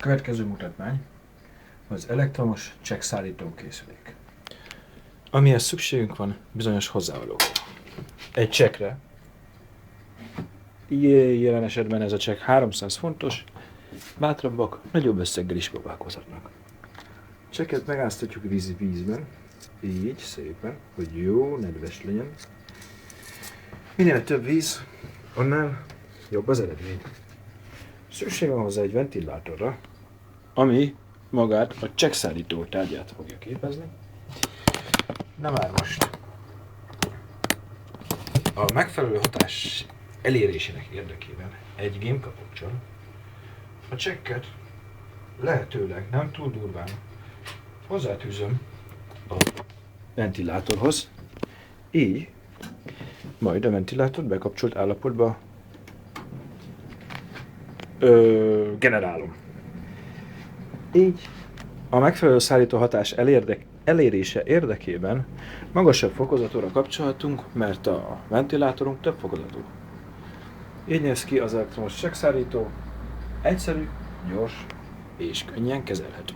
Következő mutatmány az elektromos csekkszállító készülék. Amihez szükségünk van bizonyos hozzávalókra. Egy csekkre. Jelen esetben ez a csekk 300 fontos, bátrabbak nagyobb összeggel is próbálkozhatnak. A csekket megáztatjuk vízben, így szépen, hogy jó, nedves legyen. Minél több víz, annál jobb az eredmény. Szükség van hozzá egy ventilátorra, ami magát a csekkszállító tárgyát fogja képezni. Na már most. A megfelelő hatás elérésének érdekében egy gémkapoccsal a csekket lehetőleg nem túl durván hozzátűzöm a ventilátorhoz, így majd a ventilátort bekapcsolt állapotba generálom. Így a megfelelő szállító hatás elérése érdekében magasabb fokozatóra kapcsolhatunk, mert a ventilátorunk több fokozatú. Így néz ki az elektromos csekkszállító, egyszerű, gyors és könnyen kezelhető.